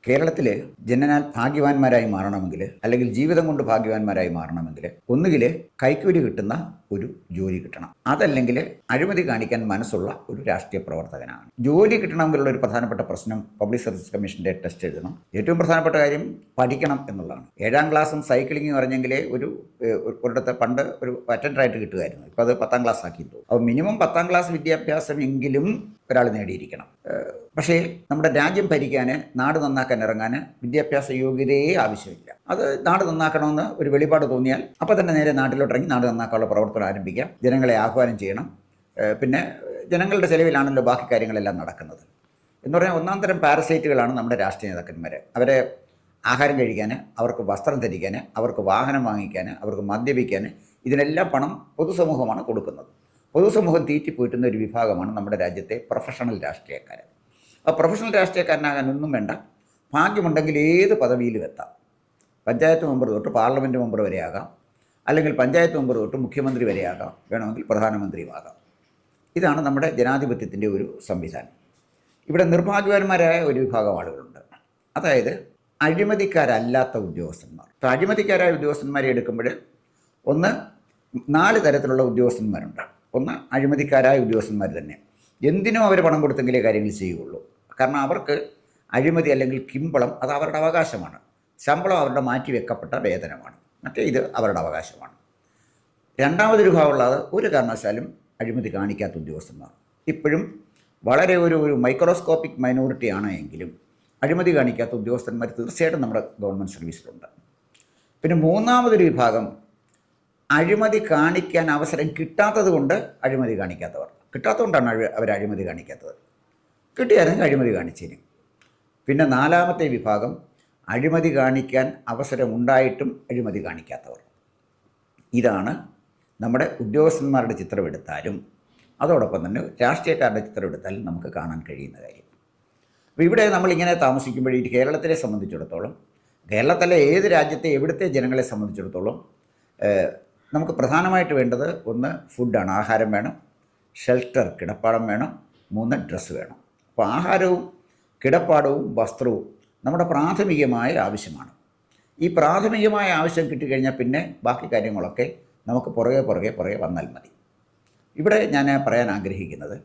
കേരളത്തിൽ ജനനാൽ ഭാഗ്യവാന്മാരായി മാറണമെങ്കിൽ, അല്ലെങ്കിൽ ജീവിതം കൊണ്ട് ഭാഗ്യവാന്മാരായി മാറണമെങ്കിൽ, ഒന്നുകിൽ കൈക്കൂലി കിട്ടുന്ന ഒരു ജോലി കിട്ടണം, അതല്ലെങ്കിൽ അഴിമതി കാണിക്കാൻ മനസ്സുള്ള ഒരു രാഷ്ട്രീയ പ്രവർത്തകനാണ്. ജോലി കിട്ടണമെന്നുള്ള ഒരു പ്രധാനപ്പെട്ട പ്രശ്നം പബ്ലിക് സർവീസ് കമ്മീഷൻ്റെ ടെസ്റ്റ് എഴുതണം. ഏറ്റവും പ്രധാനപ്പെട്ട കാര്യം പഠിക്കണം എന്നുള്ളതാണ്. 7ാം ക്ലാസ്സും സൈക്ലിംഗ് പറഞ്ഞെങ്കിലേ ഒരിടത്ത് പണ്ട് ഒരു അറ്റൻഡറായിട്ട് കിട്ടുമായിരുന്നു. ഇപ്പോൾ അത് 10ാം ക്ലാസ് ആക്കി തോന്നും. അപ്പോൾ മിനിമം 10ാം ക്ലാസ് വിദ്യാഭ്യാസമെങ്കിലും ഒരാൾ നേടിയിരിക്കണം. പക്ഷേ നമ്മുടെ രാജ്യം ഭരിക്കാൻ, നാട് നന്നാക്കാൻ ഇറങ്ങാൻ വിദ്യാഭ്യാസ യോഗ്യതയെ ആവശ്യമില്ല. അത് നാട് നന്നാക്കണമെന്ന് ഒരു വെളിപാട് തോന്നിയാൽ അപ്പോൾ തന്നെ നേരെ നാട്ടിലോട്ടിറങ്ങി നാട് നന്നാക്കാനുള്ള പ്രവർത്തനം ആരംഭിക്കാം. ജനങ്ങളെ ആഹ്വാനം ചെയ്യണം. പിന്നെ ജനങ്ങളുടെ ചെലവിലാണല്ലോ ബാക്കി കാര്യങ്ങളെല്ലാം നടക്കുന്നത്. എന്ന് പറഞ്ഞാൽ ഒന്നാം തരം പാരസൈറ്റുകളാണ് നമ്മുടെ രാഷ്ട്രീയ നേതാക്കന്മാർ. അവരെ ആഹാരം കഴിക്കാൻ, അവർക്ക് വസ്ത്രം ധരിക്കാൻ, അവർക്ക് വാഹനം വാങ്ങിക്കാൻ, അവർക്ക് മദ്യപിക്കാൻ, ഇതിനെല്ലാം പണം പൊതുസമൂഹമാണ് കൊടുക്കുന്നത്. പൊതുസമൂഹം തീറ്റിപ്പോറ്റുന്ന ഒരു വിഭാഗമാണ് നമ്മുടെ രാജ്യത്തെ പ്രൊഫഷണൽ രാഷ്ട്രീയക്കാർ. ആ പ്രൊഫഷണൽ രാഷ്ട്രീയക്കാരനാകാൻ ഒന്നും വേണ്ട. ഭാഗ്യമുണ്ടെങ്കിൽ ഏത് പദവിയിലും എത്താം. പഞ്ചായത്ത് മെമ്പർ തൊട്ട് പാർലമെൻറ്റ് മെമ്പർ വരെയാകാം, അല്ലെങ്കിൽ പഞ്ചായത്ത് മെമ്പർ തൊട്ട് മുഖ്യമന്ത്രി വരെയാകാം, വേണമെങ്കിൽ പ്രധാനമന്ത്രിയുമാകാം. ഇതാണ് നമ്മുടെ ജനാധിപത്യത്തിൻ്റെ ഒരു സംവിധാനം. ഇവിടെ നിർഭാഗ്യവാന്മാരായ ഒരു വിഭാഗം ആളുകളുണ്ട്. അതായത് അഴിമതിക്കാരല്ലാത്ത ഉദ്യോഗസ്ഥന്മാർ. ഇപ്പോൾ അഴിമതിക്കാരായ ഉദ്യോഗസ്ഥന്മാരെ എടുക്കുമ്പോൾ 4 തരത്തിലുള്ള ഉദ്യോഗസ്ഥന്മാരുണ്ട്. ഒന്ന് അഴിമതിക്കാരായ ഉദ്യോഗസ്ഥന്മാർ തന്നെ. എന്തിനും അവർ പണം കൊടുത്തെങ്കിലേ കാര്യങ്ങൾ ചെയ്യുകയുള്ളൂ. കാരണം അവർക്ക് അഴിമതി അല്ലെങ്കിൽ കിമ്പളം അത് അവരുടെ അവകാശമാണ്. ശമ്പളം അവരുടെ മാറ്റിവെക്കപ്പെട്ട വേതനമാണ്. മറ്റേ ഇത് അവരുടെ അവകാശമാണ്. രണ്ടാമതൊരു ഭാഗമുള്ളത് ഒരു കാരണവശാലും അഴിമതി കാണിക്കാത്ത ഉദ്യോഗസ്ഥന്മാർ. ഇപ്പോഴും വളരെ ഒരു മൈക്രോസ്കോപ്പിക് മൈനോറിറ്റിയാണ് എങ്കിലും അഴിമതി കാണിക്കാത്ത ഉദ്യോഗസ്ഥന്മാർ തീർച്ചയായിട്ടും നമ്മുടെ ഗവൺമെൻറ് സർവീസിലുണ്ട്. പിന്നെ മൂന്നാമതൊരു വിഭാഗം അഴിമതി കാണിക്കാൻ അവസരം കിട്ടാത്തത് കൊണ്ട് അഴിമതി കാണിക്കാത്തവർ. കിട്ടാത്തതുകൊണ്ടാണ് അവർ അഴിമതി കാണിക്കാത്തത്. കിട്ടിയാലും അഴിമതി കാണിച്ചേരും. പിന്നെ 4ാമത്തെ വിഭാഗം അഴിമതി കാണിക്കാൻ അവസരമുണ്ടായിട്ടും അഴിമതി കാണിക്കാത്തവർ. ഇതാണ് നമ്മുടെ ഉദ്യോഗസ്ഥന്മാരുടെ ചിത്രമെടുത്താലും അതോടൊപ്പം തന്നെ രാഷ്ട്രീയക്കാരുടെ ചിത്രമെടുത്താലും നമുക്ക് കാണാൻ കഴിയുന്ന കാര്യം. അപ്പോൾ ഇവിടെ നമ്മളിങ്ങനെ താമസിക്കുമ്പോൾ ഈ കേരളത്തിനെ സംബന്ധിച്ചിടത്തോളം, കേരളത്തിലെ ഏത് രാജ്യത്തെ എവിടുത്തെ ജനങ്ങളെ സംബന്ധിച്ചിടത്തോളം നമുക്ക് പ്രധാനമായിട്ട് വേണ്ടത് ഒന്ന് ഫുഡാണ്, ആഹാരം വേണം. ഷെൽട്ടർ, കിടപ്പാടം വേണം. 3 ഡ്രസ്സ് വേണം. അപ്പോൾ ആഹാരവും കിടപ്പാടവും വസ്ത്രവും നമ്മുടെ പ്രാഥമികമായ ആവശ്യമാണ്. ഈ പ്രാഥമികമായ ആവശ്യം കിട്ടിക്കഴിഞ്ഞാൽ പിന്നെ ബാക്കി കാര്യങ്ങളൊക്കെ നമുക്ക് പുറകെ വന്നാൽ മതി. ഇവിടെ ഞാൻ പറയാൻ ആഗ്രഹിക്കുന്നത്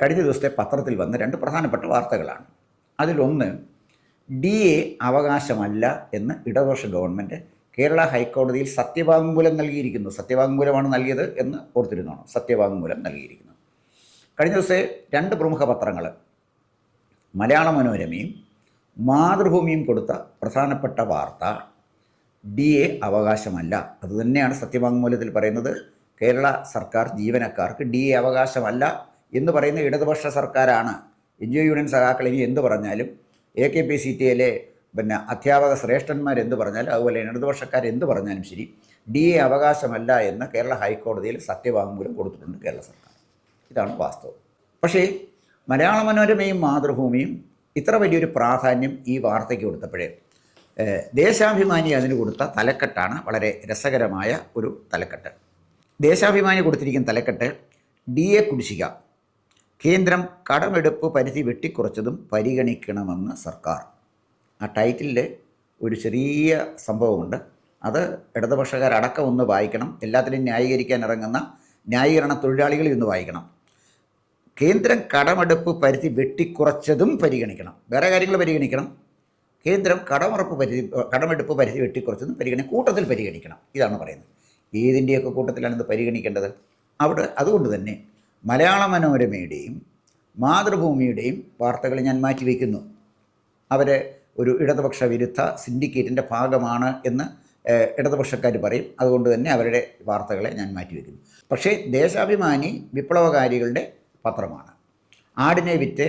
കഴിഞ്ഞ ദിവസത്തെ പത്രത്തിൽ വന്ന 2 പ്രധാനപ്പെട്ട വാർത്തകളാണ്. അതിലൊന്ന്, DA അവകാശമല്ല എന്ന് ഇടതുപക്ഷ ഗവൺമെൻറ് കേരള ഹൈക്കോടതിയിൽ സത്യവാങ്മൂലം നൽകിയിരിക്കുന്നു. സത്യവാങ്മൂലമാണ് നൽകിയത് എന്ന് ഓർത്തിരുന്നോണം. സത്യവാങ്മൂലം നൽകിയിരിക്കുന്നു. കഴിഞ്ഞ ദിവസത്തെ 2 പ്രമുഖ പത്രങ്ങൾ മലയാള മനോരമയും മാതൃഭൂമിയും കൊടുത്ത പ്രധാനപ്പെട്ട വാർത്ത DA അവകാശമല്ല. അതുതന്നെയാണ് സത്യവാങ്മൂലത്തിൽ പറയുന്നത്. കേരള സർക്കാർ ജീവനക്കാർക്ക് DA അവകാശമല്ല എന്ന് പറയുന്ന ഇടതുപക്ഷ സർക്കാരാണ്. NGO യൂണിയൻ സഖാക്കൾ ഇനി എന്ത് പറഞ്ഞാലും, AKPCTയിലെ അധ്യാപക ശ്രേഷ്ഠന്മാരെന്ത് പറഞ്ഞാലും, അതുപോലെ ഇടതുപക്ഷക്കാർ എന്ത് പറഞ്ഞാലും ശരി, DA അവകാശമല്ല എന്ന് കേരള ഹൈക്കോടതിയിൽ സത്യവാങ്മൂലം കൊടുത്തിട്ടുണ്ട് കേരള സർക്കാർ. ഇതാണ് വാസ്തവം. പക്ഷേ മലയാള മനോരമയും മാതൃഭൂമിയും ഇത്ര വലിയൊരു പ്രാധാന്യം ഈ വാർത്തയ്ക്ക് കൊടുത്തപ്പോഴേ ദേശാഭിമാനി അതിന് കൊടുത്ത തലക്കെട്ടാണ് വളരെ രസകരമായ ഒരു തലക്കെട്ട്. ദേശാഭിമാനി കൊടുത്തിരിക്കുന്ന തലക്കെട്ട് DA കുടിശ്ശിക, കേന്ദ്രം കടമെടുപ്പ് പരിധി വെട്ടിക്കുറച്ചതും പരിഗണിക്കണമെന്ന് സർക്കാർ. ആ ടൈറ്റിലിൽ ഒരു ചെറിയ സംഭവമുണ്ട്. അത് ഇടതുപക്ഷക്കാരടക്കം ഒന്ന് വായിക്കണം. എല്ലാത്തിനും ന്യായീകരിക്കാൻ ഇറങ്ങുന്ന ന്യായീകരണ തൊഴിലാളികൾ ഇന്ന് വായിക്കണം. കേന്ദ്രം കടമെടുപ്പ് പരിധി വെട്ടിക്കുറച്ചതും പരിഗണിക്കണം. വേറെ കാര്യങ്ങൾ പരിഗണിക്കണം. കേന്ദ്രം കടമെടുപ്പ് പരിധി വെട്ടിക്കുറച്ചതും കൂട്ടത്തിൽ പരിഗണിക്കണം. ഇതാണ് പറയുന്നത്. ഏതിൻ്റെയൊക്കെ കൂട്ടത്തിലാണ് ഇത് പരിഗണിക്കേണ്ടത്? അതുകൊണ്ട് തന്നെ മലയാള മനോരമയുടെയും മാതൃഭൂമിയുടെയും വാർത്തകൾ ഞാൻ മാറ്റിവെക്കുന്നു. അവർ ഒരു ഇടതുപക്ഷ വിരുദ്ധ സിൻഡിക്കേറ്റിൻ്റെ ഭാഗമാണ് എന്ന് ഇടതുപക്ഷക്കാർ പറയും. അതുകൊണ്ട് തന്നെ അവരുടെ വാർത്തകളെ ഞാൻ മാറ്റിവെക്കുന്നു. പക്ഷേ ദേശാഭിമാനി വിപ്ലവകാരികളുടെ പത്രമാണ്. ആടിനെ വിറ്റ്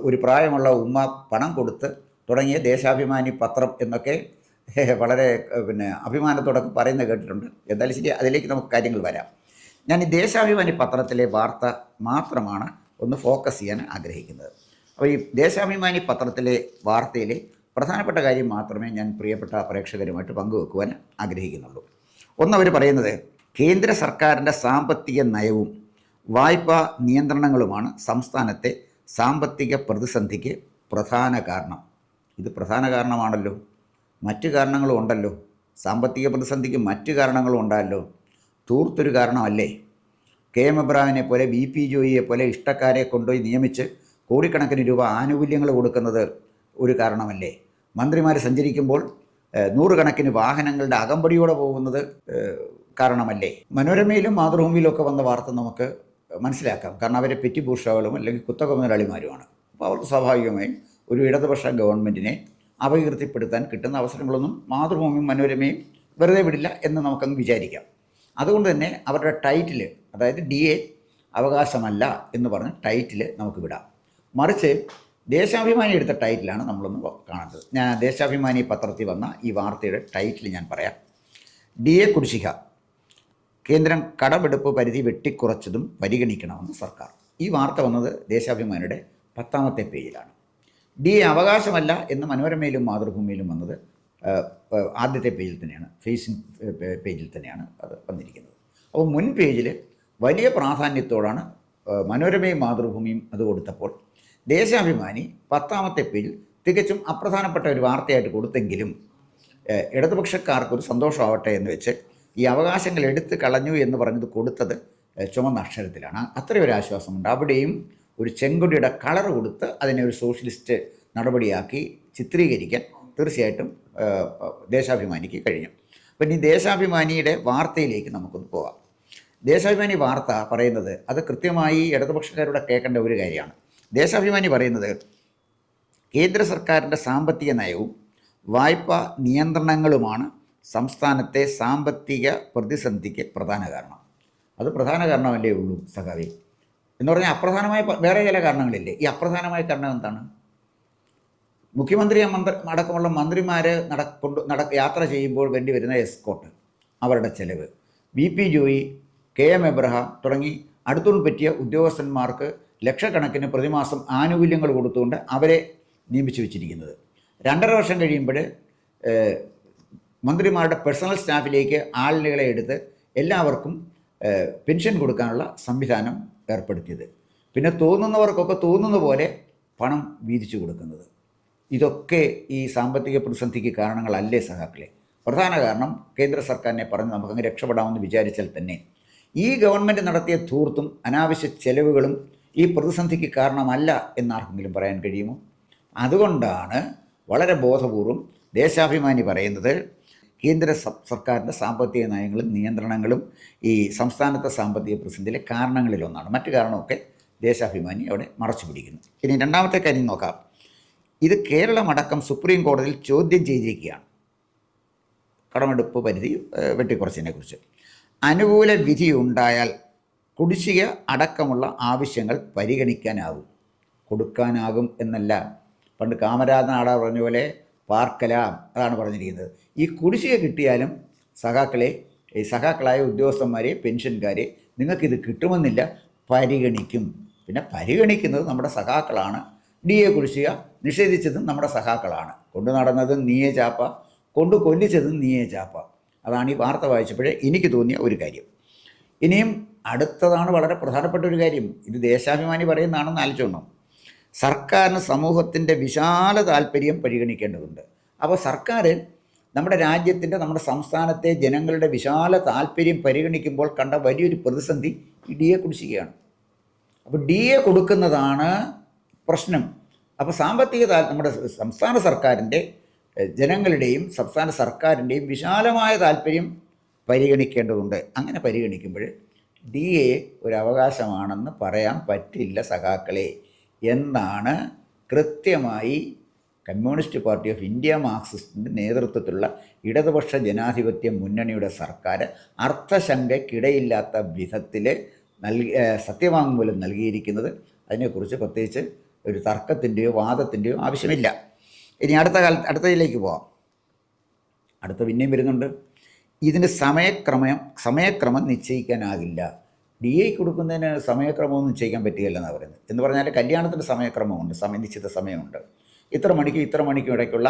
ഒരു പ്രായമുള്ള ഉമ്മ പണം കൊടുത്ത് തുടങ്ങിയ ദേശാഭിമാനി പത്രം എന്നൊക്കെ വളരെ അഭിമാനത്തോടൊക്കെ പറയുന്നത് കേട്ടിട്ടുണ്ട്. എന്തായാലും ശരി, അതിലേക്ക് നമുക്ക് കാര്യങ്ങൾ വരാം. ഞാൻ ഈ ദേശാഭിമാനി പത്രത്തിലെ വാർത്ത മാത്രമാണ് ഒന്ന് ഫോക്കസ് ചെയ്യാൻ ആഗ്രഹിക്കുന്നത്. അപ്പോൾ ഈ ദേശാഭിമാനി പത്രത്തിലെ വാർത്തയിലെ പ്രധാനപ്പെട്ട കാര്യം മാത്രമേ ഞാൻ പ്രിയപ്പെട്ട പ്രേക്ഷകരുമായിട്ട് പങ്കുവെക്കുവാൻ ആഗ്രഹിക്കുന്നുള്ളൂ. അവർ പറയുന്നത് കേന്ദ്ര സർക്കാരിൻ്റെ സാമ്പത്തിക നയവും വായ്പാ നിയന്ത്രണങ്ങളുമാണ് സംസ്ഥാനത്തെ സാമ്പത്തിക പ്രതിസന്ധിക്ക് പ്രധാന കാരണം ഇത് പ്രധാന കാരണമാണല്ലോ. മറ്റു കാരണങ്ങളും ഉണ്ടല്ലോ. സാമ്പത്തിക പ്രതിസന്ധിക്ക് മറ്റു കാരണങ്ങളും ഉണ്ടായല്ലോ. തൂർത്തൊരു കാരണമല്ലേ? കെ എം എബ്രഹാമിനെ പോലെ BP ജോയിയെ പോലെ ഇഷ്ടക്കാരെ കൊണ്ടുപോയി നിയമിച്ച് കോടിക്കണക്കിന് രൂപ ആനുകൂല്യങ്ങൾ കൊടുക്കുന്നത് ഒരു കാരണമല്ലേ? മന്ത്രിമാർ സഞ്ചരിക്കുമ്പോൾ നൂറുകണക്കിന് വാഹനങ്ങളുടെ അകമ്പടിയോടെ പോകുന്നത് കാരണമല്ലേ? മനോരമയിലും മാതൃഭൂമിയിലും ഒക്കെ വന്ന വാർത്ത നമുക്ക് മനസ്സിലാക്കാം. കാരണം അവരെ പെറ്റി ബൂർഷകളും അല്ലെങ്കിൽ കുത്തക മുതലാളിമാരുമാണ്. അപ്പോൾ അവർക്ക് സ്വാഭാവികമായും ഒരു ഇടതുപക്ഷ ഗവൺമെൻറ്റിനെ അപകീർത്തിപ്പെടുത്താൻ കിട്ടുന്ന അവസരങ്ങളൊന്നും മാതൃഭൂമിയും മനോരമയും വെറുതെ വിടില്ല എന്ന് നമുക്കങ്ങ് വിചാരിക്കാം. അതുകൊണ്ട് തന്നെ അവരുടെ ടൈറ്റിൽ, അതായത് DA അവകാശമല്ല എന്ന് പറഞ്ഞ് ടൈറ്റിൽ നമുക്ക് വിടാം. മറിച്ച് ദേശാഭിമാനി എടുത്ത ടൈറ്റിലാണ് നമ്മളൊന്ന് കാണുന്നത്. ഞാൻ ദേശാഭിമാനി പത്രത്തിൽ വന്ന ഈ വാർത്തയുടെ ടൈറ്റിൽ ഞാൻ പറയാം. DA കുടിശ്ശിക, കേന്ദ്രം കടമെടുപ്പ് പരിധി വെട്ടിക്കുറച്ചതും പരിഗണിക്കണമെന്ന് സർക്കാർ. ഈ വാർത്ത വന്നത് ദേശാഭിമാനിയുടെ 10ാമത്തെ പേജിലാണ്. DA അവകാശമല്ല എന്ന് മനോരമയിലും മാതൃഭൂമിയിലും വന്നത് ആദ്യത്തെ പേജിൽ തന്നെയാണ്, ഫേസിംഗ് പേജിൽ തന്നെയാണ് അത് വന്നിരിക്കുന്നത്. അപ്പോൾ മുൻ പേജിൽ വലിയ പ്രാധാന്യത്തോടാണ് മനോരമയും മാതൃഭൂമിയും അത് കൊടുത്തപ്പോൾ ദേശാഭിമാനി 10ാമത്തെ പേജിൽ തികച്ചും അപ്രധാനപ്പെട്ട ഒരു വാർത്തയായിട്ട് കൊടുത്തെങ്കിലും ഇടതുപക്ഷക്കാർക്കൊരു സന്തോഷമാവട്ടെ എന്ന് വെച്ച് ഈ അവകാശങ്ങൾ എടുത്തു കളഞ്ഞു എന്ന് പറഞ്ഞത് കൊടുത്തത് ചുമന്ന അക്ഷരത്തിലാണ്. അത്രയൊരു ആശ്വാസമുണ്ട്. അവിടെയും ഒരു ചെങ്കൊടിയുടെ കളർ കൊടുത്ത് അതിനെ ഒരു സോഷ്യലിസ്റ്റ് നടപടിയാക്കി ചിത്രീകരിക്കാൻ തീർച്ചയായിട്ടും ദേശാഭിമാനിക്ക് കഴിഞ്ഞു. അപ്പം ഈ ദേശാഭിമാനിയുടെ വാർത്തയിലേക്ക് നമുക്കൊന്ന് പോകാം. ദേശാഭിമാനി വാർത്ത പറയുന്നത് അത് കൃത്യമായി ഇടതുപക്ഷക്കാരുടെ കേൾക്കേണ്ട ഒരു കാര്യമാണ്. ദേശാഭിമാനി പറയുന്നത് കേന്ദ്ര സർക്കാരിൻ്റെ സാമ്പത്തിക നയവും വായ്പാ നിയന്ത്രണങ്ങളുമാണ് സംസ്ഥാനത്തെ സാമ്പത്തിക പ്രതിസന്ധിക്ക് പ്രധാന കാരണം. അത് പ്രധാന കാരണമല്ലേ ഉള്ളൂ സഖാവി എന്ന് പറഞ്ഞാൽ അപ്രധാനമായ വേറെ ചില കാരണങ്ങളില്ലേ? ഈ അപ്രധാനമായ കാരണം എന്താണ്? മുഖ്യമന്ത്രി അടക്കമുള്ള മന്ത്രിമാർ യാത്ര ചെയ്യുമ്പോൾ വേണ്ടി വരുന്ന എസ്കോട്ട്, അവരുടെ ചെലവ്, BP ജോയി, KM എബ്രഹാം തുടങ്ങി അടുത്തുൾ പറ്റിയ ഉദ്യോഗസ്ഥന്മാർക്ക് ലക്ഷക്കണക്കിന് പ്രതിമാസം ആനുകൂല്യങ്ങൾ കൊടുത്തുകൊണ്ട് അവരെ നിയമിച്ചു വെച്ചിരിക്കുന്നത്. 2.5 വർഷം കഴിയുമ്പോൾ മന്ത്രിമാരുടെ പേഴ്സണൽ സ്റ്റാഫിലേക്ക് ആളുകളെ എടുത്ത് എല്ലാവർക്കും പെൻഷൻ കൊടുക്കാനുള്ള സംവിധാനം ഏർപ്പെടുത്തിയത്. പിന്നെ തോന്നുന്നവർക്കൊക്കെ തോന്നുന്ന പോലെ പണം വീതിച്ചു കൊടുക്കുന്നത്. ഇതൊക്കെ ഈ സാമ്പത്തിക പ്രതിസന്ധിക്ക് കാരണങ്ങളല്ലേ സഹാക്കളെ? പ്രധാന കാരണം കേന്ദ്ര സർക്കാരിനെ പറഞ്ഞ് നമുക്കങ്ങ് രക്ഷപ്പെടാമെന്ന് വിചാരിച്ചാൽ തന്നെ ഈ ഗവൺമെൻറ് നടത്തിയ ധൂർത്തും അനാവശ്യ ചെലവുകളും ഈ പ്രതിസന്ധിക്ക് കാരണമല്ല എന്നാർക്കെങ്കിലും പറയാൻ കഴിയുമോ? അതുകൊണ്ടാണ് വളരെ ബോധപൂർവം ദേശാഭിമാനി പറയുന്നത് കേന്ദ്ര സർക്കാരിൻ്റെ സാമ്പത്തിക നയങ്ങളും നിയന്ത്രണങ്ങളും ഈ സംസ്ഥാനത്തെ സാമ്പത്തിക പ്രതിസന്ധിയിലെ കാരണങ്ങളിലൊന്നാണ്. മറ്റു കാരണമൊക്കെ ദേശാഭിമാനി അവിടെ മറച്ചു പിടിക്കുന്നു. ഇനി രണ്ടാമത്തെ കാര്യം നോക്കാം. ഇത് കേരളമടക്കം സുപ്രീം കോടതിയിൽ ചോദ്യം ചെയ്തിരിക്കുകയാണ്. കടമെടുപ്പ് പരിധി വെട്ടിക്കുറച്ചതിനെക്കുറിച്ച് അനുകൂല വിധി ഉണ്ടായാൽ കുടിശ്ശിക അടക്കമുള്ള ആവശ്യങ്ങൾ പരിഗണിക്കാനാകും. കൊടുക്കാനാകും എന്നല്ല, പണ്ട് കാമരാജ് നാട പറഞ്ഞ പോലെ പാർക്കലാം, അതാണ് പറഞ്ഞിരിക്കുന്നത്. ഈ കുടിശ്ശിക കിട്ടിയാലും സഖാക്കളായ ഉദ്യോഗസ്ഥന്മാരെ, പെൻഷൻകാരെ നിങ്ങൾക്കിത് കിട്ടുമെന്നില്ല, പരിഗണിക്കും. പിന്നെ പരിഗണിക്കുന്നത് നമ്മുടെ സഖാക്കളാണ്. DA കുടിശ്ശിക നിഷേധിച്ചതും നമ്മുടെ സഖാക്കളാണ്. കൊണ്ടു നടന്നതും നീയെ ചാപ്പ, കൊണ്ടു കൊല്ലിച്ചതും നീയെ ചാപ്പ. അതാണ് ഈ വാർത്ത വായിച്ചപ്പോഴേ എനിക്ക് തോന്നിയ ഒരു കാര്യം. ഇനിയും അടുത്തതാണ് വളരെ പ്രധാനപ്പെട്ട ഒരു കാര്യം. ഇത് ദേശാഭിമാനി പറയുന്നതാണെന്ന് ആലോചിച്ചോണം. സർക്കാരിന് സമൂഹത്തിൻ്റെ വിശാല താല്പര്യം പരിഗണിക്കേണ്ടതുണ്ട്. അപ്പോൾ സർക്കാർ നമ്മുടെ രാജ്യത്തിൻ്റെ, നമ്മുടെ സംസ്ഥാനത്തെ ജനങ്ങളുടെ വിശാല താല്പര്യം പരിഗണിക്കുമ്പോൾ കണ്ട വലിയൊരു പ്രതിസന്ധി ഈ DA കുടിശ്ശികയാണ്. അപ്പോൾ DA കൊടുക്കുന്നതാണ് പ്രശ്നം. അപ്പോൾ നമ്മുടെ സംസ്ഥാന സർക്കാരിൻ്റെ, ജനങ്ങളുടെയും സംസ്ഥാന സർക്കാരിൻ്റെയും വിശാലമായ താല്പര്യം പരിഗണിക്കേണ്ടതുണ്ട്. അങ്ങനെ പരിഗണിക്കുമ്പോൾ DA ഒരു അവകാശമാണെന്ന് പറയാൻ പറ്റില്ല സഖാക്കളെ എന്നാണ് കൃത്യമായി കമ്മ്യൂണിസ്റ്റ് പാർട്ടി ഓഫ് ഇന്ത്യ മാർക്സിസ്റ്റിൻ്റെ നേതൃത്വത്തിലുള്ള ഇടതുപക്ഷ ജനാധിപത്യ മുന്നണിയുടെ സർക്കാർ അർത്ഥശങ്കയ്ക്കിടയില്ലാത്ത വിധത്തിൽ സത്യവാങ്മൂലം നൽകിയിരിക്കുന്നത്. അതിനെക്കുറിച്ച് പ്രത്യേകിച്ച് ഒരു തർക്കത്തിൻ്റെയോ വാദത്തിൻ്റെയോ ആവശ്യമില്ല. ഇനി അടുത്തതിലേക്ക് പോവാം. അടുത്ത പിന്നെയും വരുന്നുണ്ട്. ഇതിന് സമയക്രമം നിശ്ചയിക്കാനാകില്ല. DA കൊടുക്കുന്നതിന് സമയക്രമമൊന്നും നിശ്ചയിക്കാൻ പറ്റുകയില്ലെന്നാണ് പറയുന്നത്. എന്ന് പറഞ്ഞാൽ കല്യാണത്തിൻ്റെ സമയക്രമമുണ്ട്, നിശ്ചിത സമയമുണ്ട്. ഇത്ര മണിക്കും ഇടയ്ക്കുള്ള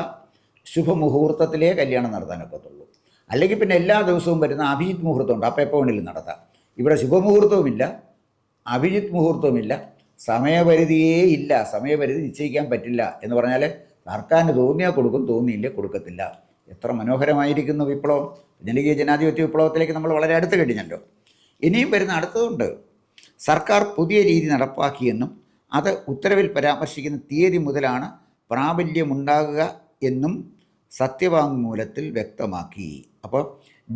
ശുഭമുഹൂർത്തത്തിലേ കല്യാണം നടത്താനൊക്കത്തുള്ളൂ. അല്ലെങ്കിൽ പിന്നെ എല്ലാ ദിവസവും വരുന്ന അഭിജിത്ത് മുഹൂർത്തമുണ്ട്, അപ്പോൾ എപ്പോൾ വേണമെങ്കിലും നടത്താം. ഇവിടെ ശുഭമുഹൂർത്തവുമില്ല, അഭിജിത്ത് മുഹൂർത്തവുമില്ല, സമയപരിധിയേ ഇല്ല. സമയപരിധി നിശ്ചയിക്കാൻ പറ്റില്ല എന്ന് പറഞ്ഞാൽ സർക്കാരിന് തോന്നിയാൽ കൊടുക്കും, തോന്നിയില്ലേ കൊടുക്കത്തില്ല. എത്ര മനോഹരമായിരിക്കുന്നു വിപ്ലവം. ജനകീയ ജനാധിപത്യ വിപ്ലവത്തിലേക്ക് നമ്മൾ വളരെ അടുത്ത് കഴിഞ്ഞല്ലോ. ഇനിയും വരുന്ന അടുത്തതുണ്ട്. സർക്കാർ പുതിയ രീതി നടപ്പാക്കിയെന്നും അത് ഉത്തരവിൽ പരാമർശിക്കുന്ന തീയതി മുതലാണ് പ്രാബല്യമുണ്ടാകുക എന്നും സത്യവാങ്മൂലത്തിൽ വ്യക്തമാക്കി. അപ്പോൾ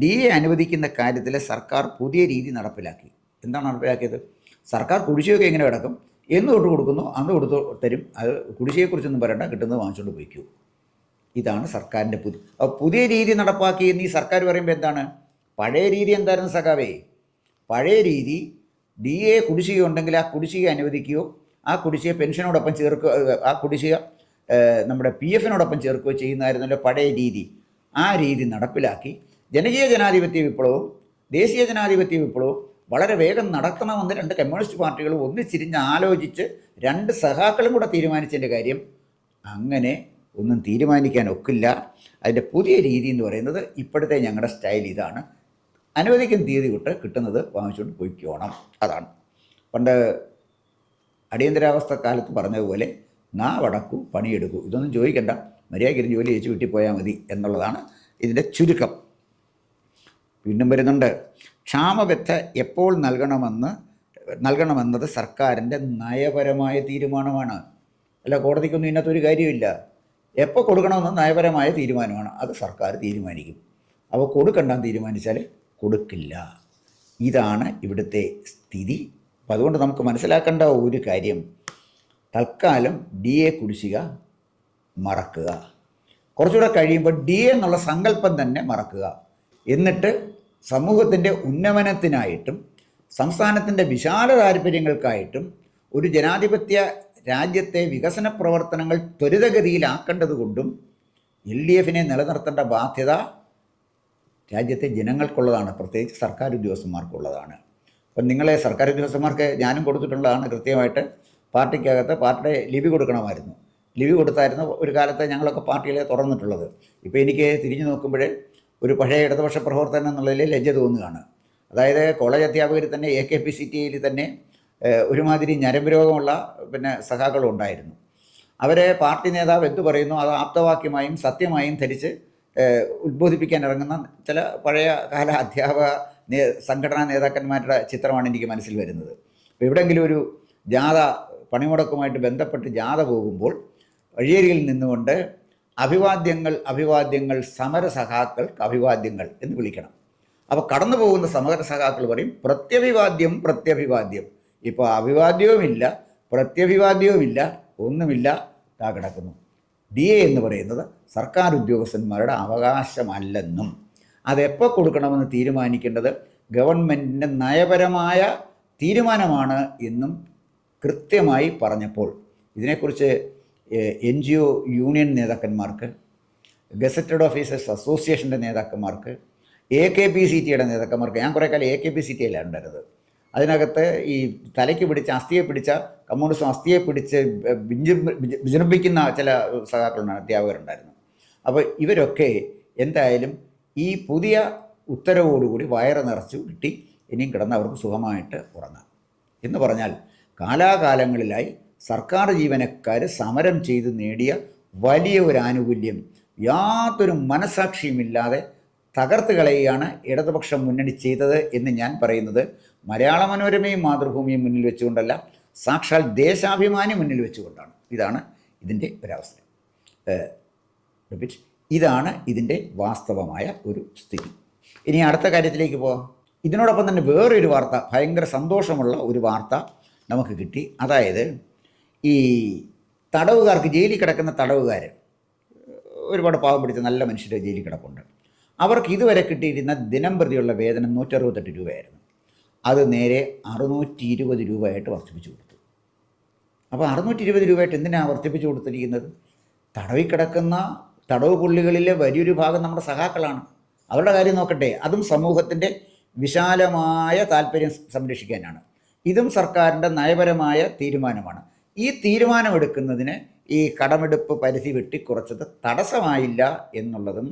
DA അനുവദിക്കുന്ന കാര്യത്തിൽ സർക്കാർ പുതിയ രീതി നടപ്പിലാക്കി. എന്താണ് നടപ്പിലാക്കിയത്? സർക്കാർ കുടിശ്ശികയൊക്കെ എങ്ങനെ കിടക്കും, എന്ന് തൊട്ട് കൊടുക്കുന്നു അന്ന് കൊടുത്തു തരും. അത് കുടിശ്ശികയെക്കുറിച്ചൊന്നും പറയണ്ട, കിട്ടുന്നത് വാങ്ങിച്ചുകൊണ്ട് പോയിക്കൂ. ഇതാണ് സർക്കാരിൻ്റെ പുതിയ രീതി നടപ്പാക്കി എന്ന് ഈ സർക്കാർ പറയുമ്പോൾ എന്താണ്? പഴയ രീതി എന്തായിരുന്നു സഖാവേ? പഴയ രീതി DA കുടിശ്ശിക ഉണ്ടെങ്കിൽ ആ കുടിശ്ശിക അനുവദിക്കുകയോ ആ കുടിശ്ശിക പെൻഷനോടൊപ്പം ചേർക്കുക, ആ കുടിശ്ശിക നമ്മുടെ PF-നോടൊപ്പം ചേർക്കുകയോ ചെയ്യുന്നതായിരുന്നല്ലോ പഴയ രീതി. ആ രീതി നടപ്പിലാക്കി ജനകീയ ജനാധിപത്യ വിപ്ലവവും ദേശീയ ജനാധിപത്യ വിപ്ലവവും വളരെ വേഗം നടക്കണമെന്ന് രണ്ട് കമ്മ്യൂണിസ്റ്റ് പാർട്ടികളും ഒന്നിച്ചിരിഞ്ഞ് ആലോചിച്ച് രണ്ട് സഖാക്കളും കൂടെ തീരുമാനിച്ചതിൻ്റെ കാര്യം. അങ്ങനെ ഒന്നും തീരുമാനിക്കാൻ ഒക്കില്ല. അതിൻ്റെ പുതിയ രീതി എന്ന് പറയുന്നത് ഇപ്പോഴത്തെ ഞങ്ങളുടെ സ്റ്റൈൽ ഇതാണ്. അനുവദിക്കുന്ന തീയതി തൊട്ട് കിട്ടുന്നത് വാങ്ങിച്ചുകൊണ്ട് പോയിക്കോണം. അതാണ് പണ്ട് അടിയന്തരാവസ്ഥ കാലത്ത് പറഞ്ഞതുപോലെ നാവടക്കൂ പണിയെടുക്കൂ, ഇതൊന്നും ചോദിക്കണ്ട, മര്യാദയ്ക്ക് ജോലി ചെയ്ച്ച് വീട്ടിൽ പോയാൽ മതി എന്നുള്ളതാണ് ഇതിൻ്റെ ചുരുക്കം. വീണ്ടും വരുന്നുണ്ട്. ക്ഷാമബത്ത എപ്പോൾ നൽകണമെന്നത് സർക്കാരിൻ്റെ നയപരമായ തീരുമാനമാണ്. അല്ല, കോടതിക്കൊന്നും ഇതിനകത്തൊരു കാര്യമില്ല. എപ്പോൾ കൊടുക്കണമെന്ന് നയപരമായ തീരുമാനമാണ്, അത് സർക്കാർ തീരുമാനിക്കും. അപ്പോൾ കൊടുക്കണ്ടെന്ന് തീരുമാനിച്ചാൽ കൊടുക്കില്ല. ഇതാണ് ഇവിടുത്തെ സ്ഥിതി. അപ്പം അതുകൊണ്ട് നമുക്ക് മനസ്സിലാക്കേണ്ട ഒരു കാര്യം, തൽക്കാലം DA കുടിശ്ശിക മറക്കുക. കുറച്ചുകൂടെ കഴിയുമ്പോൾ DA എന്നുള്ള സങ്കല്പം തന്നെ മറക്കുക. എന്നിട്ട് സമൂഹത്തിൻ്റെ ഉന്നമനത്തിനായിട്ടും സംസ്ഥാനത്തിൻ്റെ വിശാല താല്പര്യങ്ങൾക്കായിട്ടും ഒരു ജനാധിപത്യ രാജ്യത്തെ വികസന പ്രവർത്തനങ്ങൾ ത്വരിതഗതിയിലാക്കേണ്ടതുകൊണ്ടും LDFനെ നിലനിർത്തേണ്ട ബാധ്യത രാജ്യത്തെ ജനങ്ങൾക്കുള്ളതാണ്, പ്രത്യേകിച്ച് സർക്കാർ ഉദ്യോഗസ്ഥന്മാർക്കുള്ളതാണ്. അപ്പം നിങ്ങളെ സർക്കാർ ഉദ്യോഗസ്ഥന്മാർക്ക് ഞാനും കൊടുത്തിട്ടുള്ളതാണ്. കൃത്യമായിട്ട് പാർട്ടിക്കകത്ത് പാർട്ടിയുടെ ലിപി കൊടുക്കണമായിരുന്നു. ലിപി കൊടുത്തായിരുന്നു ഒരു കാലത്ത് ഞങ്ങളൊക്കെ പാർട്ടികളെ തുറന്നിട്ടുള്ളത്. ഇപ്പോൾ എനിക്ക് തിരിഞ്ഞു നോക്കുമ്പോഴേ ഒരു പഴയ ഇടതുപക്ഷ പ്രവർത്തനം എന്നുള്ളതിൽ ലജ്ജ തോന്നുകയാണ്. അതായത് കോളേജ് അധ്യാപകരിൽ തന്നെ AKPCTയിൽ തന്നെ ഒരുമാതിരി ഞരമ്പ് രോഗമുള്ള സഖാക്കളും ഉണ്ടായിരുന്നു. അവരെ പാർട്ടി നേതാവ് എന്തു പറയുന്നു അത് ആപ്തവാക്യമായും സത്യമായും ധരിച്ച് ഉദ്ബോധിപ്പിക്കാൻ ഇറങ്ങുന്ന ചില പഴയ കാല അധ്യാപക സംഘടനാ നേതാക്കന്മാരുടെ ചിത്രമാണ് എനിക്ക് മനസ്സിൽ വരുന്നത്. അപ്പോൾ എവിടെയെങ്കിലും ഒരു ജാഥ പണിമുടക്കുമായിട്ട് ബന്ധപ്പെട്ട് ജാഥ പോകുമ്പോൾ വഴിയരികിൽ നിന്നുകൊണ്ട് അഭിവാദ്യങ്ങൾ സമരസഖാക്കൾക്ക് അഭിവാദ്യങ്ങൾ എന്ന് വിളിക്കണം. അപ്പോൾ കടന്നു പോകുന്ന സമരസഖാക്കൾ പറയും പ്രത്യഭിവാദ്യം. ഇപ്പോൾ അഭിവാദ്യവുമില്ല, പ്രത്യഭിവാദ്യവുമില്ല, ഒന്നുമില്ല, താ കിടക്കുന്നു. DA എന്ന് പറയുന്നത് സർക്കാർ ഉദ്യോഗസ്ഥന്മാരുടെ അവകാശമല്ലെന്നും അതെപ്പോൾ കൊടുക്കണമെന്ന് തീരുമാനിക്കേണ്ടത് ഗവൺമെൻറ്റിൻ്റെ നയപരമായ തീരുമാനമാണ് എന്നും കൃത്യമായി പറഞ്ഞപ്പോൾ ഇതിനെക്കുറിച്ച് NGO യൂണിയൻ നേതാക്കന്മാർക്ക്, ഗസറ്റഡ് ഓഫീസേഴ്സ് അസോസിയേഷൻ്റെ നേതാക്കന്മാർക്ക്, AKPCTയുടെ നേതാക്കന്മാർക്ക്, ഞാൻ കുറേ കാലം AKPCTയിലാണ് ഉണ്ടായിരുന്നത്. അതിനകത്ത് ഈ തലയ്ക്ക് പിടിച്ച അസ്ഥിയെ പിടിച്ച കമ്മ്യൂണിസം അസ്ഥിയെ പിടിച്ച് വിജൃംഭിക്കുന്ന ചില സഖാക്കളുണ്ടായിരുന്നു, അധ്യാപകരുണ്ടായിരുന്നു. അപ്പോൾ ഇവരൊക്കെ എന്തായാലും ഈ പുതിയ ഉത്തരവോടുകൂടി വയറ് നിറച്ചു കിട്ടി ഇനിയും കിടന്ന് അവർക്ക് സുഖമായിട്ട് ഉറങ്ങാം എന്ന് പറഞ്ഞാൽ കാലാകാലങ്ങളിലായി സർക്കാർ ജീവനക്കാർ സമരം ചെയ്ത് നേടിയ വലിയ ഒരു ആനുകൂല്യം യാതൊരു മനസാക്ഷിയുമില്ലാതെ തകർത്ത് കളയുകയാണ് ഇടതുപക്ഷ മുന്നണി ചെയ്തത് എന്ന് ഞാൻ പറയുന്നത് മലയാള മനോരമയും മാതൃഭൂമിയും മുന്നിൽ വെച്ചുകൊണ്ടല്ല, സാക്ഷാൽ ദേശാഭിമാനി മുന്നിൽ വെച്ചുകൊണ്ടാണ്. ഇതാണ് ഇതിൻ്റെ ഒരവസ്ഥ. ഇതാണ് ഇതിൻ്റെ വാസ്തവമായ ഒരു സ്ഥിതി. ഇനി അടുത്ത കാര്യത്തിലേക്ക് പോകാം. ഇതിനോടൊപ്പം തന്നെ വേറൊരു വാർത്ത, ഭയങ്കര സന്തോഷമുള്ള ഒരു വാർത്ത നമുക്ക് കിട്ടി. അതായത് ഈ തടവുകാർക്ക്, ജയിലിൽ കിടക്കുന്ന തടവുകാർ, ഒരുപാട് പാവം പിടിച്ച നല്ല മനുഷ്യർ ജയിലിൽ കിടപ്പുണ്ട്. അവർക്ക് ഇതുവരെ കിട്ടിയിരുന്ന ദിനം പ്രതിയുള്ള വേതനം 168 രൂപയായിരുന്നു. അത് നേരെ 620 രൂപയായിട്ട് വർദ്ധിപ്പിച്ചു കൊടുത്തു. അപ്പോൾ 620 രൂപയായിട്ട് എന്തിനാണ് വർദ്ധിപ്പിച്ചു കൊടുത്തിരിക്കുന്നത്? തടവിൽ കിടക്കുന്ന തടവ് പുള്ളികളിലെ വലിയൊരു ഭാഗം നമ്മുടെ സഖാക്കളാണ്. അവരുടെ കാര്യം നോക്കട്ടെ. അതും സമൂഹത്തിൻ്റെ വിശാലമായ താല്പര്യം സംരക്ഷിക്കാനാണ്. ഇതും സർക്കാരിൻ്റെ നയപരമായ തീരുമാനമാണ്. ഈ തീരുമാനമെടുക്കുന്നതിന് ഈ കടമെടുപ്പ് പരിധി വെട്ടിക്കുറച്ചത് തടസ്സമായില്ല എന്നുള്ളതും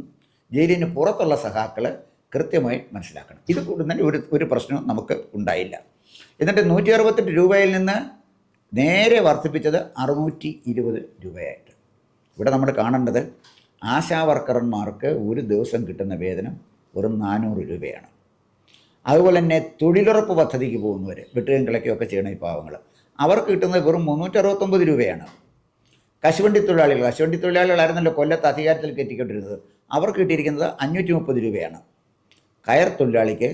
ജയിലിന് പുറത്തുള്ള സഖാക്കൾ കൃത്യമായി മനസ്സിലാക്കണം. ഇത് കൂടുതൽ ഒരു പ്രശ്നവും നമുക്ക് ഉണ്ടായില്ല. എന്നിട്ട് 168 രൂപയിൽ നിന്ന് നേരെ വർദ്ധിപ്പിച്ചത് 620 രൂപയായിട്ട്. ഇവിടെ നമ്മൾ കാണേണ്ടത് ആശാ വർക്കർമാർക്ക് ഒരു ദിവസം കിട്ടുന്ന വേതനം വെറും 400 രൂപയാണ്. അതുപോലെ തന്നെ തൊഴിലുറപ്പ് പദ്ധതിക്ക് പോകുന്നവർ വെട്ടുകയും കിളയ്ക്കുകയൊക്കെ ചെയ്യണ ഈ പാവങ്ങൾ, അവർക്ക് കിട്ടുന്നത് വെറും 369 രൂപയാണ്. കശുവണ്ടി തൊഴിലാളികളായിരുന്നല്ലോ കൊല്ലത്ത് അധികാരത്തിൽ കയറ്റിക്കൊണ്ടിരുന്നത്, അവർക്ക് കിട്ടിയിരിക്കുന്നത് 530 രൂപയാണ്. കയർ തൊഴിലാളിക്ക്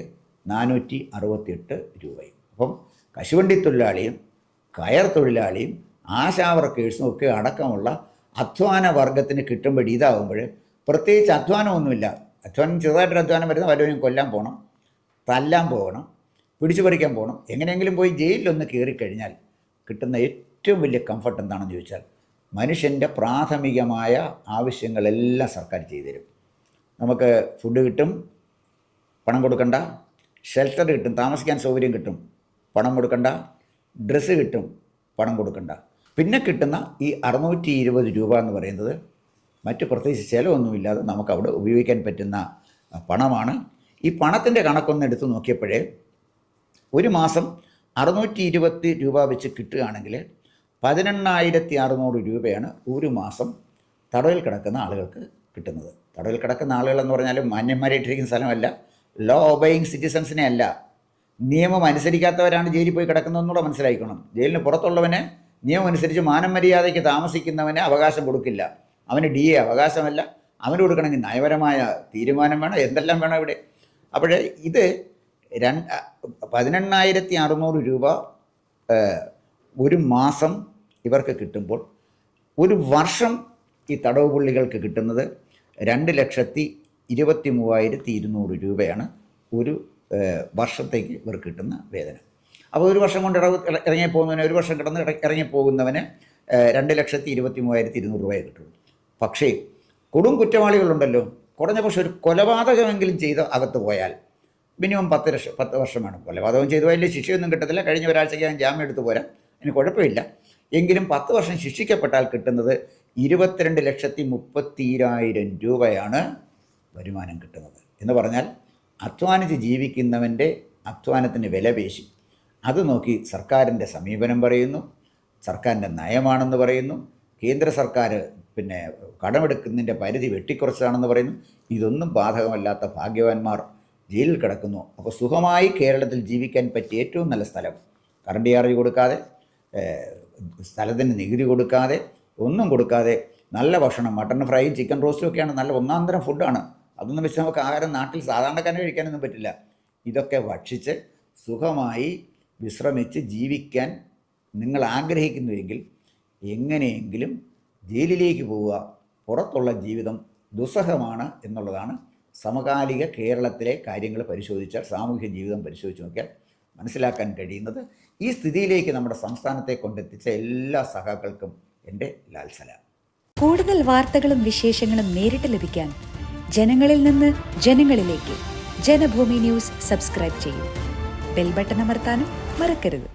468 രൂപയും. അപ്പം കശുവണ്ടി തൊഴിലാളിയും കയർ തൊഴിലാളിയും ആശാ വർക്കേഴ്സും ഒക്കെ അടക്കമുള്ള അധ്വാന വർഗത്തിന് കിട്ടുമ്പോൾ ഇതാകുമ്പോൾ പ്രത്യേകിച്ച് അധ്വാനമൊന്നുമില്ല. ചെറുതായിട്ടൊരു അധ്വാനം വരുന്ന വല്ലവരും കൊല്ലാൻ പോകണം, തല്ലാൻ പോകണം, പിടിച്ചു പറിക്കാൻ പോകണം, എങ്ങനെയെങ്കിലും പോയി ജയിലിലൊന്ന് കയറിക്കഴിഞ്ഞാൽ കിട്ടുന്ന ഏറ്റവും വലിയ കംഫർട്ട് എന്താണെന്ന് ചോദിച്ചാൽ മനുഷ്യൻ്റെ പ്രാഥമികമായ ആവശ്യങ്ങളെല്ലാം സർക്കാർ ചെയ്തു തരും. നമുക്ക് ഫുഡ് കിട്ടും, പണം കൊടുക്കണ്ട. ഷെൽട്ടർ കിട്ടും, താമസിക്കാൻ സൗകര്യം കിട്ടും, പണം കൊടുക്കണ്ട. ഡ്രസ്സ് കിട്ടും, പണം കൊടുക്കണ്ട. പിന്നെ കിട്ടുന്ന ഈ 620 രൂപ എന്ന് പറയുന്നത് മറ്റ് പ്രത്യേകിച്ച് ചിലവൊന്നുമില്ലാതെ നമുക്കവിടെ ഉപയോഗിക്കാൻ പറ്റുന്ന പണമാണ്. ഈ പണത്തിൻ്റെ കണക്കൊന്ന് എടുത്ത് നോക്കിയപ്പോഴേ ഒരു മാസം 620 രൂപ വെച്ച് കിട്ടുകയാണെങ്കിൽ 18,600 രൂപയാണ് ഒരു മാസം തടവിൽ കിടക്കുന്ന ആളുകൾക്ക് കിട്ടുന്നത്. തടവിൽ കിടക്കുന്ന ആളുകളെന്ന് പറഞ്ഞാൽ മാന്യന്മാരായിട്ടിരിക്കുന്ന സ്ഥലമല്ല, ലോ ഒബേയിങ് സിറ്റിസൺസിനെ അല്ല, നിയമം അനുസരിക്കാത്തവരാണ് ജയിലിൽ പോയി കിടക്കുന്നതെന്നൂടെ മനസ്സിലാക്കണം. ജയിലിന് പുറത്തുള്ളവന് നിയമം അനുസരിച്ച് മാനം മര്യാദയ്ക്ക് താമസിക്കുന്നവന് അവകാശം കൊടുക്കില്ല. അവന് DA അവകാശമല്ല, അവന് കൊടുക്കണമെങ്കിൽ നയപരമായ തീരുമാനം വേണം, എന്തെല്ലാം വേണം ഇവിടെ. അപ്പോൾ ഇത് 18,600 രൂപ ഒരു മാസം ഇവർക്ക് കിട്ടുമ്പോൾ ഒരു വർഷം ഈ തടവ് പുള്ളികൾക്ക് കിട്ടുന്നത് 2,23,200 രൂപയാണ് ഒരു വർഷത്തേക്ക് ഇവർക്ക് കിട്ടുന്ന വേതനം. അപ്പോൾ ഒരു വർഷം കൊണ്ട് ഇറങ്ങിപ്പോകുന്നവന്, ഒരു വർഷം കിടന്ന് ഇറങ്ങിപ്പോകുന്നവന് 2,23,200 രൂപയെ കിട്ടുള്ളൂ. പക്ഷേ കൊടും കുറ്റവാളികളുണ്ടല്ലോ, കുറഞ്ഞ പക്ഷേ ഒരു കൊലപാതകമെങ്കിലും ചെയ്ത് അകത്ത് പോയാൽ മിനിമം 10 വർഷം വേണം. കൊലപാതകം ചെയ്തു പോയാൽ ശിക്ഷയൊന്നും കിട്ടത്തില്ല, കഴിഞ്ഞ ഒരാഴ്ചയ്ക്ക് ജാമ്യം എടുത്ത് പോരാം, അതിന് കുഴപ്പമില്ല. എങ്കിലും 10 വർഷം ശിക്ഷിക്കപ്പെട്ടാൽ കിട്ടുന്നത് 22,30,000 രൂപയാണ് വരുമാനം കിട്ടുന്നത്. എന്ന് പറഞ്ഞാൽ അധ്വാനിച്ച് ജീവിക്കുന്നവൻ്റെ അധ്വാനത്തിന് വില പേശി അത് നോക്കി സർക്കാരിൻ്റെ സമീപനം പറയുന്നു, സർക്കാരിൻ്റെ നയമാണെന്ന് പറയുന്നു, കേന്ദ്ര സർക്കാർ പിന്നെ കടമെടുക്കുന്നതിൻ്റെ പരിധി വെട്ടിക്കുറച്ചാണെന്ന് പറയുന്നു. ഇതൊന്നും ബാധകമല്ലാത്ത ഭാഗ്യവാന്മാർ ജയിലിൽ കിടക്കുന്നു. അപ്പോൾ സുഖമായി കേരളത്തിൽ ജീവിക്കാൻ പറ്റിയ ഏറ്റവും നല്ല സ്ഥലം, കറണ്ട് ചാർജ് കൊടുക്കാതെ, സ്ഥലത്തിന് നികുതി കൊടുക്കാതെ, ഒന്നും കൊടുക്കാതെ നല്ല ഭക്ഷണം, മട്ടൺ ഫ്രൈയും ചിക്കൻ റോസ്റ്റും ഒക്കെയാണ് നല്ല ഒന്നാന്തരം ഫുഡാണ്. അതൊന്നും വെച്ച് നമുക്ക് ആഹാരം നാട്ടിൽ സാധാരണക്കാരന് കഴിക്കാനൊന്നും പറ്റില്ല. ഇതൊക്കെ ഭക്ഷിച്ച് സുഖമായി വിശ്രമിച്ച് ജീവിക്കാൻ നിങ്ങൾ ആഗ്രഹിക്കുന്നുവെങ്കിൽ എങ്ങനെയെങ്കിലും ജയിലിലേക്ക് പോവുക. പുറത്തുള്ള ജീവിതം ദുസ്സഹമാണ് എന്നുള്ളതാണ് സമകാലിക കേരളത്തിലെ കാര്യങ്ങൾ പരിശോധിച്ചാൽ, സാമൂഹ്യ ജീവിതം പരിശോധിച്ച് നോക്കിയാൽ മനസ്സിലാക്കാൻ കഴിയുന്നത്. ഈ സ്ഥിതിയിലേക്ക് നമ്മുടെ സംസ്ഥാനത്തെ കൊണ്ടെത്തിച്ച എല്ലാ സഹാക്കൾക്കും എൻ്റെ ലാൽസലാം. കൂടുതൽ വാർത്തകളും വിശേഷങ്ങളും നേരിട്ട് ലഭിക്കാൻ ജനങ്ങളിൽ നിന്ന് ജനങ്ങളിലേക്ക് ജനഭൂമി ന്യൂസ് സബ്സ്ക്രൈബ് ചെയ്യൂ. ബെൽ ബട്ടൺ അമർത്താനും മറക്കരുത്.